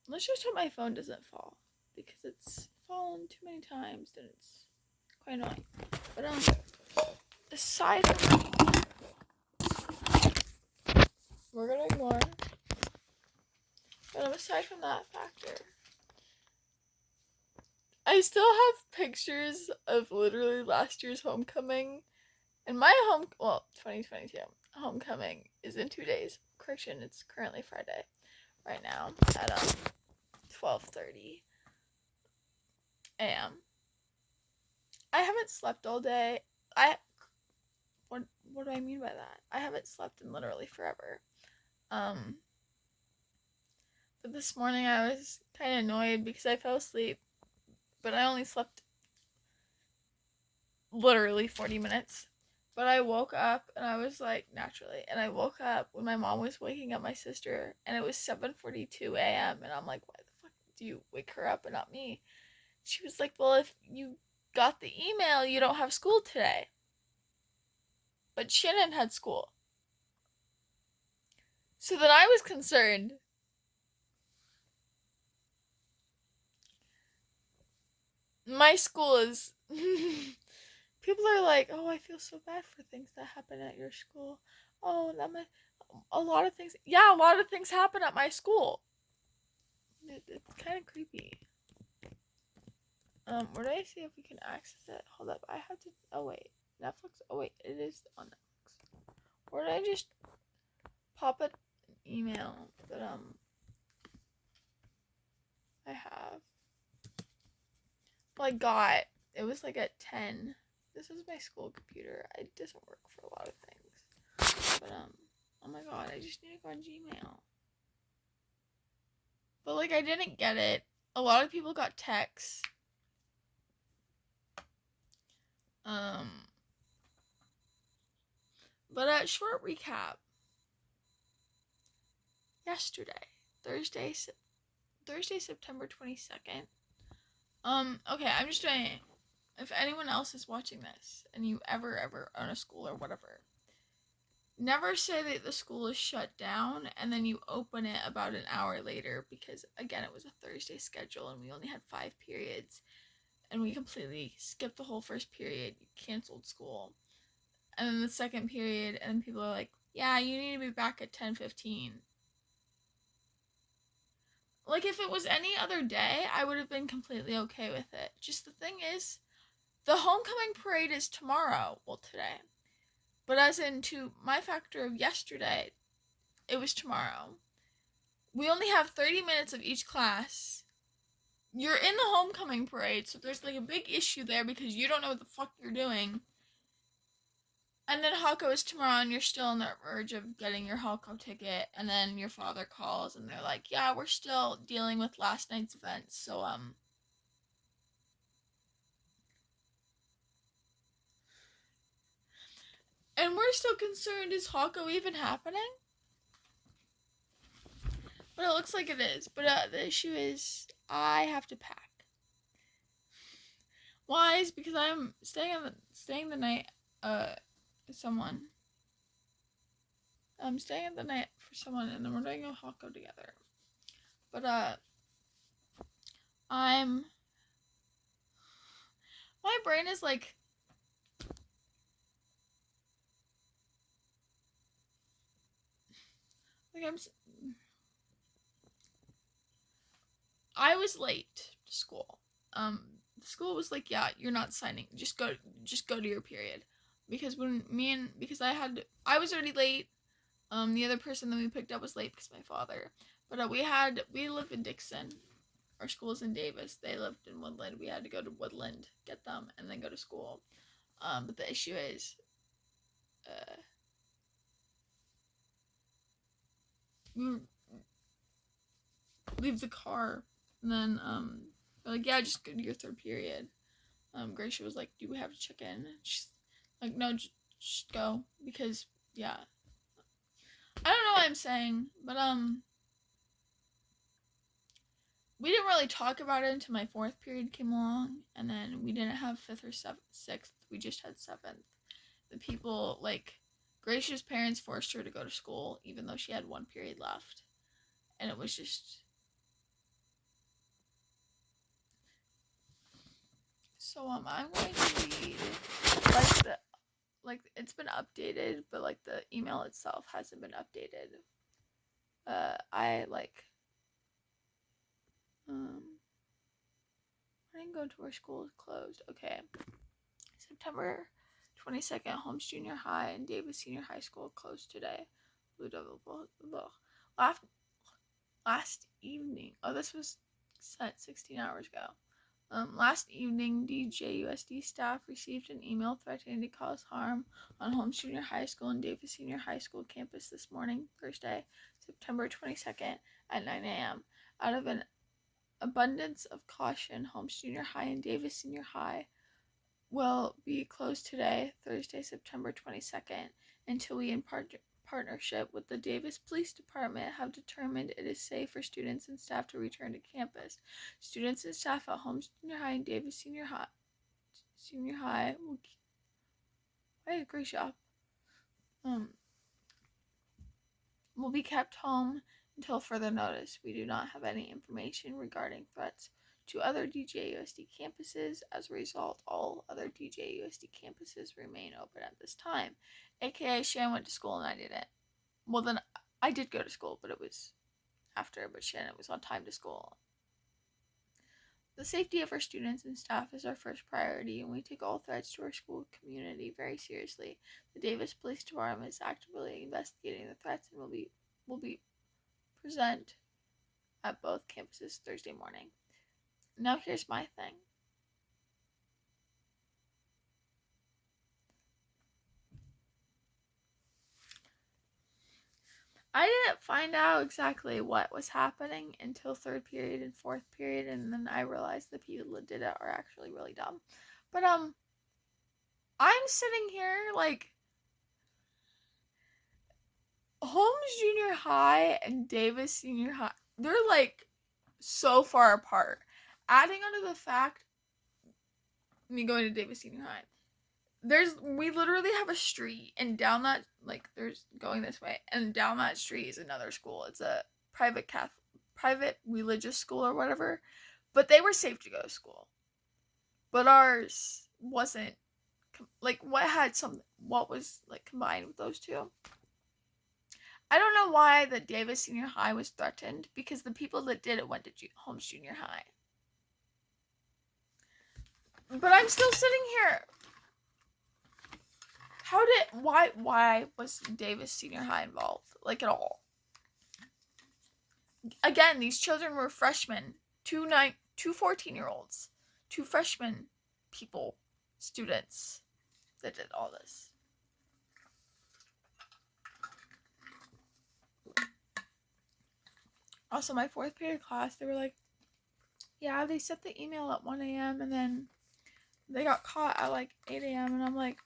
Let's just hope my phone doesn't fall, because it's fallen too many times and it's quite annoying. But aside from we're gonna ignore. But aside from that factor, I still have pictures of literally last year's homecoming. And my 2022 homecoming is in 2 days. Correction, it's currently Friday right now at 12:30 a.m. I haven't slept all day. What do I mean by that? I haven't slept in literally forever. Um, but this morning I was kind of annoyed because I fell asleep, but I only slept literally 40 minutes. But I woke up and I was like, naturally, and I woke up when my mom was waking up my sister, and it was 7:42 a.m. And I'm like, why the fuck do you wake her up and not me? She was like, well, if you got the email, you don't have school today. But Shannon had school. So then I was concerned. My school is people are like, "Oh, I feel so bad for things that happen at your school." Oh, a lot of things. Yeah, a lot of things happen at my school. It's kind of creepy. Where do I see if we can access it? Hold up, I have to. Oh wait, Netflix. Oh wait, it is on Netflix. Where did I just pop an email that I have? Well, I got. It was like at 10. This is my school computer. It doesn't work for a lot of things. But oh my god, I just need to go on Gmail. But like I didn't get it. A lot of people got texts. But short recap. Yesterday, Thursday, September 22nd. Okay, I'm just doing. If anyone else is watching this and you ever own a school or whatever, never say that the school is shut down and then you open it about an hour later, because again, it was a Thursday schedule and we only had 5 periods and we completely skipped the whole first period. You canceled school. And then the second period, and people are like, yeah, you need to be back at 10:15. Like, if it was any other day, I would have been completely okay with it. Just the thing is, the homecoming parade is tomorrow. Well, today. But as into my factor of yesterday, it was tomorrow. We only have 30 minutes of each class. You're in the homecoming parade, so there's like a big issue there because you don't know what the fuck you're doing. And then Hoco is tomorrow and you're still on the verge of getting your Hoco ticket, and then your father calls and they're like, yeah, we're still dealing with last night's events, so and we're still concerned, is Hoco even happening? But it looks like it is. But the issue is I have to pack. Why? Is because I'm staying the night someone. I'm staying the night for someone, and then we're doing a Hoco together. But my brain is like, I was late to school. The school was like, yeah, you're not signing. Just go to your period. Because I was already late. The other person that we picked up was late because my father. But we live in Dixon. Our school's in Davis. They lived in Woodland. We had to go to Woodland, get them, and then go to school. But the issue is, we leave the car, and then we're like, yeah, just go to your third period. Gracia was like, do we have to check in? She's like, no, just go, because yeah. I don't know what I'm saying, but we didn't really talk about it until my 4th period came along, and then we didn't have 5th or 6th. We just had 7th. The people, like, Gracia's parents forced her to go to school, even though she had 1 period left, and it was just, So I'm going to read like the it's been updated, but like the email itself hasn't been updated. I didn't go to where school is closed. Okay. September 22nd, Holmes Junior High and Davis Senior High School closed today. Last evening. Oh, this was sent 16 hours ago. Last evening, DJUSD staff received an email threatening to cause harm on Holmes Junior High School and Davis Senior High School campus this morning, Thursday, September 22nd at 9 a.m. Out of an abundance of caution, Holmes Junior High and Davis Senior High will be closed today, Thursday, September 22nd, until we, in partnership with the Davis Police Department, have determined it is safe for students and staff to return to campus. Students and staff at Holmes Junior High and Davis Senior High will will be kept home until further notice. We do not have any information regarding threats to other DJUSD campuses. As a result, all other DJUSD campuses remain open at this time. AKA Shannon went to school and I didn't. Well, then I did go to school, but it was after, but Shannon was on time to school. The safety of our students and staff is our first priority, and we take all threats to our school community very seriously. The Davis Police Department is actively investigating the threats and will be present at both campuses Thursday morning. Now here's my thing. I didn't find out exactly what was happening until third period and fourth period, and then I realized the people that did it are actually really dumb. But I'm sitting here like Holmes Junior High and Davis Senior High, they're like so far apart. Adding onto the fact me going to Davis Senior High, we literally have a street, and down that, like, there's going this way, and down that street is another school. It's a private religious school or whatever, but they were safe to go to school. But ours wasn't, like, what was, like, combined with those two? I don't know why the Davis Senior High was threatened, because the people that did it went to Holmes Junior High. But I'm still sitting here. Why was Davis Senior High involved? Like, at all? Again, these children were freshmen. Two 14-year-olds. Two freshman people. Students that did all this. Also, my fourth period class, they were like, yeah, they sent the email at 1 a.m. and then they got caught at like 8 a.m. and I'm like,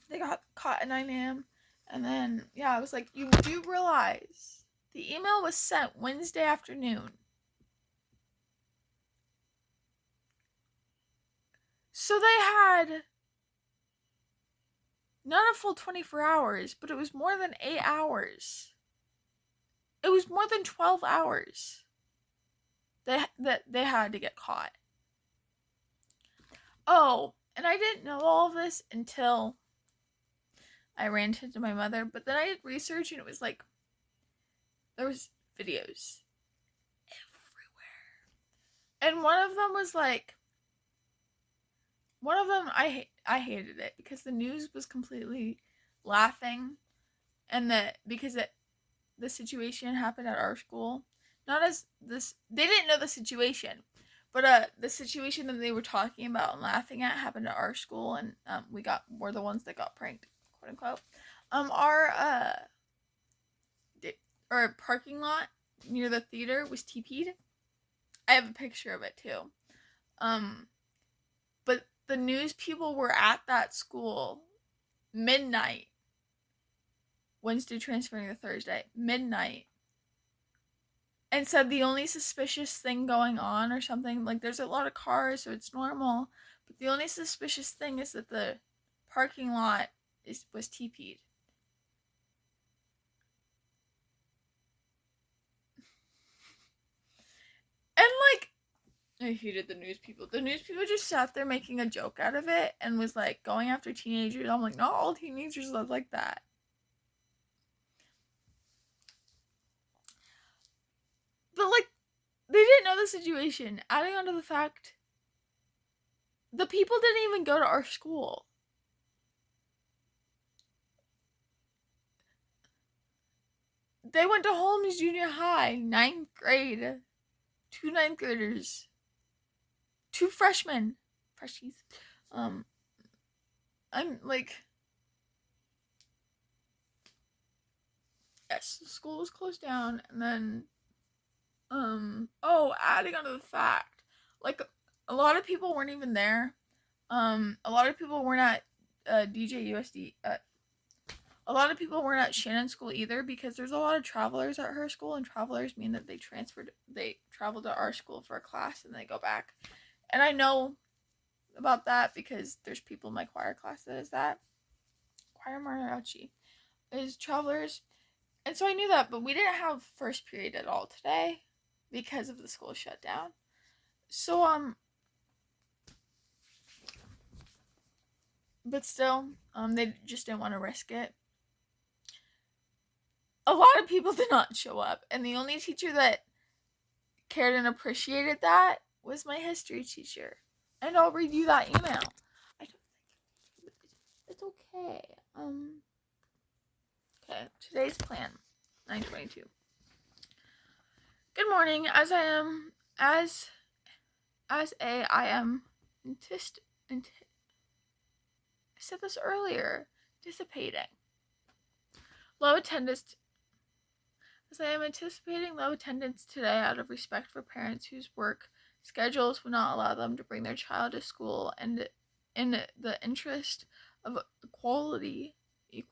they got caught at 9 a.m. And then, yeah, I was like, you do realize the email was sent Wednesday afternoon. So they had not a full 24 hours, but it was more than 8 hours. It was more than 12 hours that they had to get caught. Oh, and I didn't know all of this until I ran into my mother, but then I did research and it was like, there was videos everywhere. And one of them was like, I hated it because the news was completely laughing, and because the situation happened at our school. Not as this, they didn't know the situation, but the situation that they were talking about and laughing at happened at our school, and we're the ones that got pranked, quote unquote. Our parking lot near the theater was TP'd. I have a picture of it too. But the news people were at that school midnight, Wednesday transferring to Thursday, midnight, and said the only suspicious thing going on or something, like, there's a lot of cars, so it's normal, but the only suspicious thing is that the parking lot was TP'd. And, like, I hated the news people. The news people just sat there making a joke out of it and was like going after teenagers. I'm like, not all teenagers live like that. But like, they didn't know the situation. Adding on to the fact, the people didn't even go to our school. They went to Holmes Junior High, 9th grade. 2 ninth graders. 2 freshmen. Freshies. I'm like, yes, the school was closed down, and then, adding on to the fact, like, a lot of people weren't even there. A lot of people weren't at DJUSD. A lot of people weren't at Shannon's school either, because there's a lot of travelers at her school, and travelers mean that they travel to our school for a class and they go back. And I know about that because there's people in my choir class that is that. Choir mariachi is travelers. And so I knew that, but we didn't have first period at all today because of the school shutdown. So, but still, they just didn't want to risk it. A lot of people did not show up, and the only teacher that cared and appreciated that was my history teacher. And I'll read you that email. I don't think it's okay. Okay, today's plan, 9:22. Good morning. I said this earlier. Anticipating low attendance. As I am anticipating low attendance today out of respect for parents whose work schedules would not allow them to bring their child to school, and in the interest of equality, I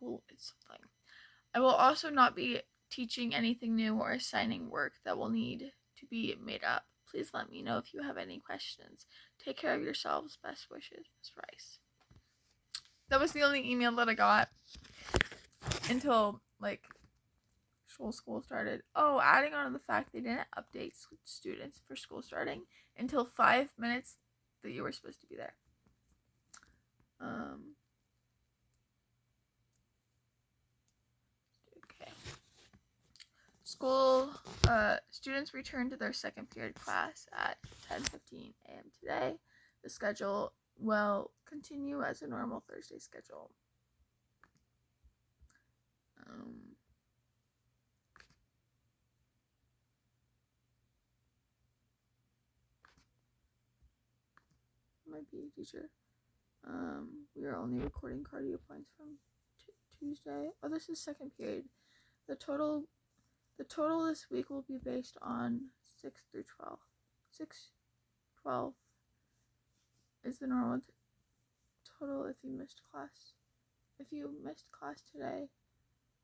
will also not be teaching anything new or assigning work that will need to be made up. Please let me know if you have any questions. Take care of yourselves. Best wishes, Ms. Rice. That was the only email that I got until, like, school started. Oh, adding on to the fact they didn't update students for school starting until 5 minutes that you were supposed to be there. Okay. School, students returned to their second period class at 10:15 a.m. today. The schedule will continue as a normal Thursday schedule. My PE teacher. We are only recording cardio points from Tuesday. Oh, this is second period. The total this week will be based on 6 through 12. 6, 12 is the normal total if you missed class. If you missed class today,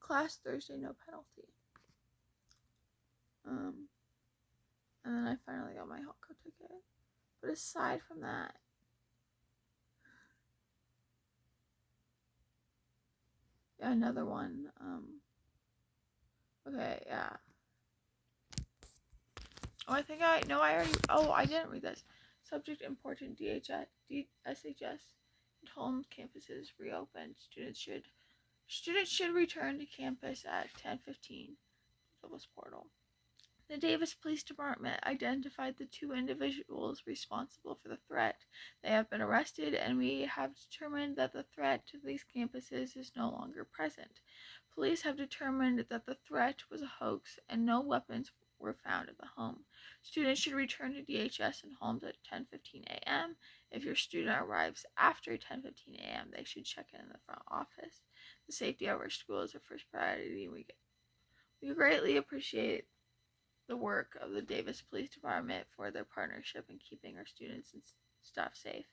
class Thursday, no penalty. And then I finally got my Hoco ticket. But aside from that, yeah, another one. Okay, yeah. Oh, I didn't read this. Subject important SHS and home campuses reopened. Students should return to campus at 10:15. Davis portal. The Davis Police Department identified the 2 individuals responsible for the threat. They have been arrested, and we have determined that the threat to these campuses is no longer present. Police have determined that the threat was a hoax and no weapons were found at the home. Students should return to DHS and homes at 10:15 a.m. If your student arrives after 10:15 a.m., they should check in the front office. The safety of our school is our first priority. We greatly appreciate the work of the Davis Police Department for their partnership in keeping our students and staff safe.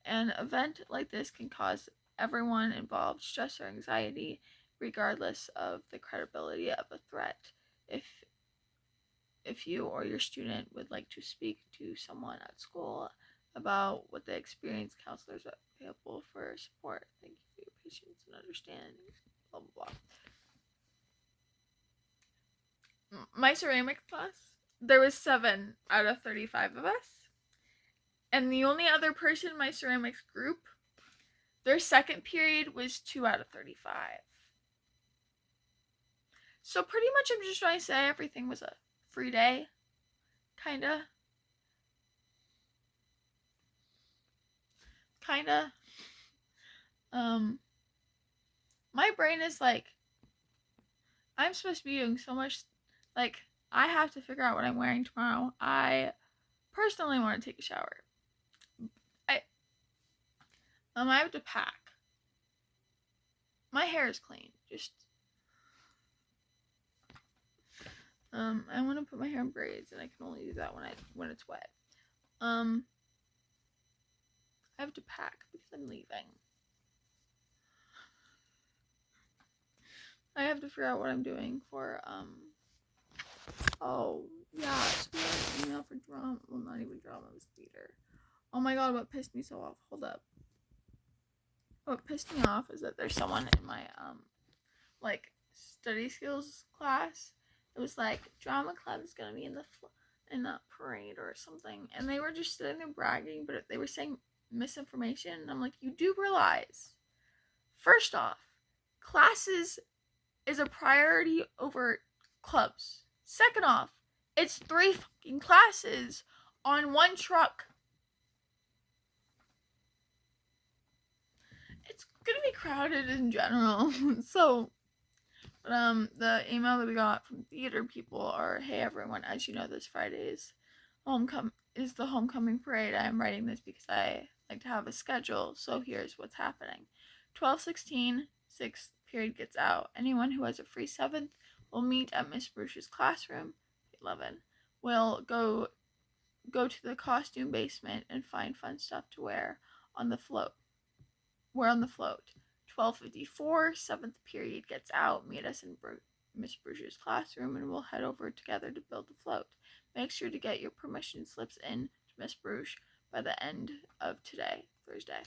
An event like this can cause everyone involved stress or anxiety, regardless of the credibility of a threat. If you or your student would like to speak to someone at school about what they experience, counselors are available for support. Thank you for your patience and understanding. Blah, blah, blah. My ceramics class, there was 7 out of 35 of us. And the only other person in my ceramics group, their second period was 2 out of 35. So pretty much I'm just trying to say everything was a free day. Kinda. My brain is like, I'm supposed to be doing so much, like, I have to figure out what I'm wearing tomorrow. I personally want to take a shower. I have to pack. My hair is clean. Just I want to put my hair in braids, and I can only do that when it's wet. I have to pack because I'm leaving. I have to figure out what I'm doing for oh yeah, so we had an email for drama. Well, not even drama, it was theater. Oh my god, what pissed me so off? Hold up. What pissed me off is that there's someone in my like study skills class. It was like drama club is gonna be in the parade or something, and they were just sitting there bragging, but they were saying misinformation. And I'm like, you do realize, first off, classes is a priority over clubs. Second off, it's 3 fucking classes on 1 truck. It's gonna be crowded in general. So, the email that we got from theater people are, hey everyone, as you know, this Friday is the homecoming parade. I'm writing this because I like to have a schedule. So here's what's happening. 12:16, 6th period gets out. Anyone who has a free 7th will meet at Miss Bruce's classroom. 11 will go to the costume basement and find fun stuff to wear on the float. 12:54, 7th period gets out. Meet us in Miss Bruce's classroom, and we'll head over together to build the float. Make sure to get your permission slips in to Miss Bruce by the end of today, Thursday.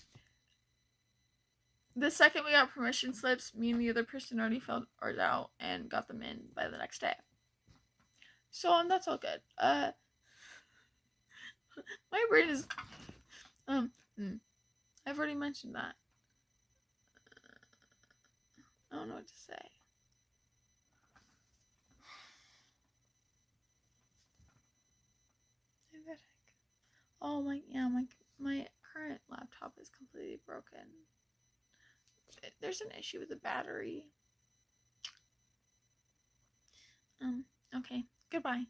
The second we got permission slips, me and the other person already filled ours out and got them in by the next day. So that's all good. My brain is I've already mentioned that. I don't know what to say. Oh my current laptop is completely broken. There's an issue with the battery. Okay, goodbye.